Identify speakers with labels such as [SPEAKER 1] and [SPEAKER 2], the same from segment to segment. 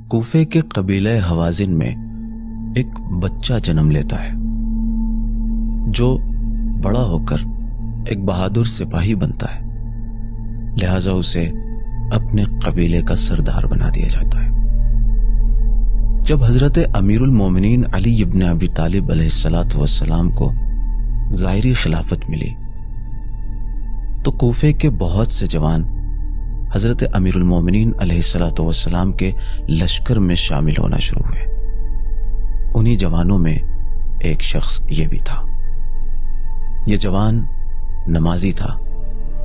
[SPEAKER 1] کوفے کے قبیلہ حوازن میں ایک بچہ جنم لیتا ہے جو بڑا ہو کر ایک بہادر سپاہی بنتا ہے، لہذا اسے اپنے قبیلے کا سردار بنا دیا جاتا ہے۔ جب حضرت امیر المومنین علی ابن ابی طالب علیہ السلام کو ظاہری خلافت ملی تو کوفے کے بہت سے جوان حضرت امیر المومنین علیہ السلام کے لشکر میں شامل ہونا شروع ہوئے۔ انہی جوانوں میں ایک شخص یہ بھی تھا۔ یہ جوان نمازی تھا،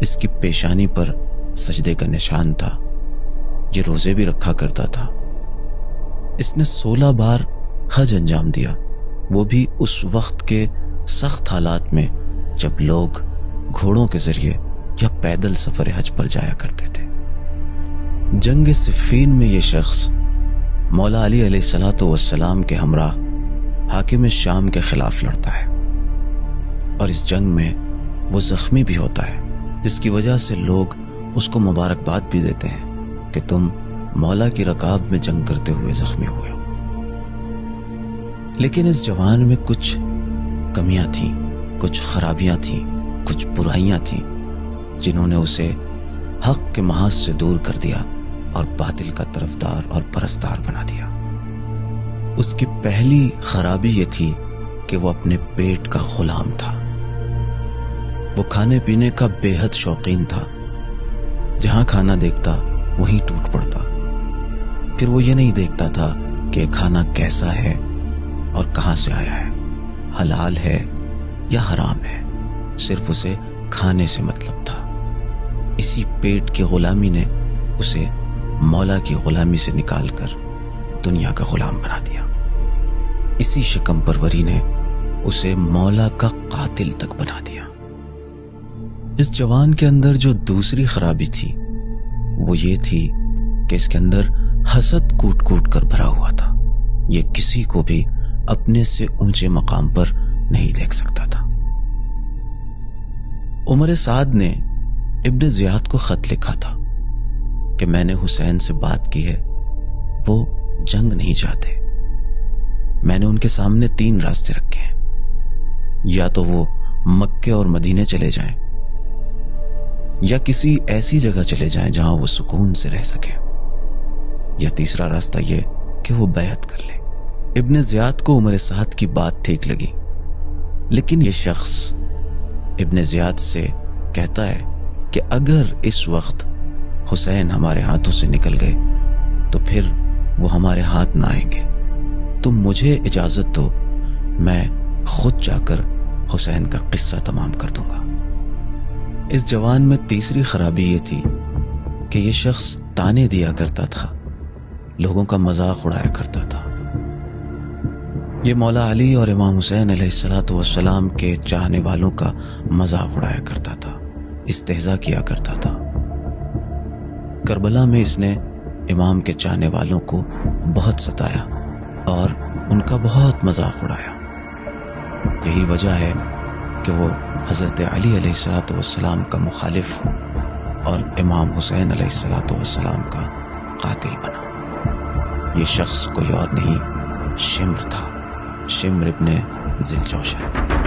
[SPEAKER 1] اس کی پیشانی پر سجدے کا نشان تھا، یہ روزے بھی رکھا کرتا تھا۔ اس نے 16 بار حج انجام دیا، وہ بھی اس وقت کے سخت حالات میں جب لوگ گھوڑوں کے ذریعے یا پیدل سفر حج پر جایا کرتے تھے۔ جنگ صفین میں یہ شخص مولا علی علیہ السلام کے ہمراہ حاکم شام کے خلاف لڑتا ہے، اور اس جنگ میں وہ زخمی بھی ہوتا ہے، جس کی وجہ سے لوگ اس کو مبارکباد بھی دیتے ہیں کہ تم مولا کی رکاب میں جنگ کرتے ہوئے زخمی ہوئے ہو۔ لیکن اس جوان میں کچھ کمیاں تھیں، کچھ خرابیاں تھیں، کچھ برائیاں تھیں جنہوں نے اسے حق کے محاذ سے دور کر دیا اور باطل کا طرفدار اور پرستار بنا دیا۔ اس کی پہلی خرابی یہ تھی کہ وہ اپنے پیٹ کا غلام تھا۔ وہ کھانے پینے کا بے حد شوقین تھا، جہاں کھانا دیکھتا وہیں ٹوٹ پڑتا۔ پھر وہ یہ نہیں دیکھتا تھا کہ کھانا کیسا ہے اور کہاں سے آیا ہے، حلال ہے یا حرام ہے، صرف اسے کھانے سے مطلب تھا۔ اسی پیٹ کی غلامی نے اسے مولا کی غلامی سے نکال کر دنیا کا غلام بنا دیا۔ اسی شکم پروری نے اسے مولا کا قاتل تک بنا دیا۔ اس جوان کے اندر جو دوسری خرابی تھی وہ یہ تھی کہ اس کے اندر حسد کوٹ کوٹ کر بھرا ہوا تھا۔ یہ کسی کو بھی اپنے سے اونچے مقام پر نہیں دیکھ سکتا تھا۔ عمر سعد نے ابن زیاد کو خط لکھا تھا کہ میں نے حسین سے بات کی ہے، وہ جنگ نہیں چاہتے۔ میں نے ان کے سامنے 3 راستے رکھے ہیں، یا تو وہ مکے اور مدینے چلے جائیں، یا کسی ایسی جگہ چلے جائیں جہاں وہ سکون سے رہ سکیں، یا تیسرا راستہ یہ کہ وہ بیعت کر لیں۔ ابن زیاد کو عمر سعد کی بات ٹھیک لگی، لیکن یہ شخص ابن زیاد سے کہتا ہے کہ اگر اس وقت حسین ہمارے ہاتھوں سے نکل گئے تو پھر وہ ہمارے ہاتھ نہ آئیں گے، تم مجھے اجازت دو، میں خود جا کر حسین کا قصہ تمام کر دوں گا۔ اس جوان میں تیسری خرابی یہ تھی کہ یہ شخص تانے دیا کرتا تھا، لوگوں کا مذاق اڑایا کرتا تھا۔ یہ مولا علی اور امام حسین علیہ السلام کے چاہنے والوں کا مذاق اڑایا کرتا تھا، استہزاء کیا کرتا تھا۔ کربلا میں اس نے امام کے چاہنے والوں کو بہت ستایا اور ان کا بہت مذاق اڑایا۔ یہی وجہ ہے کہ وہ حضرت علی علیہ السلام کا مخالف اور امام حسین علیہ السلام کا قاتل بنا۔ یہ شخص کوئی اور نہیں، شمر تھا، شمر ابن ذی الجوشن۔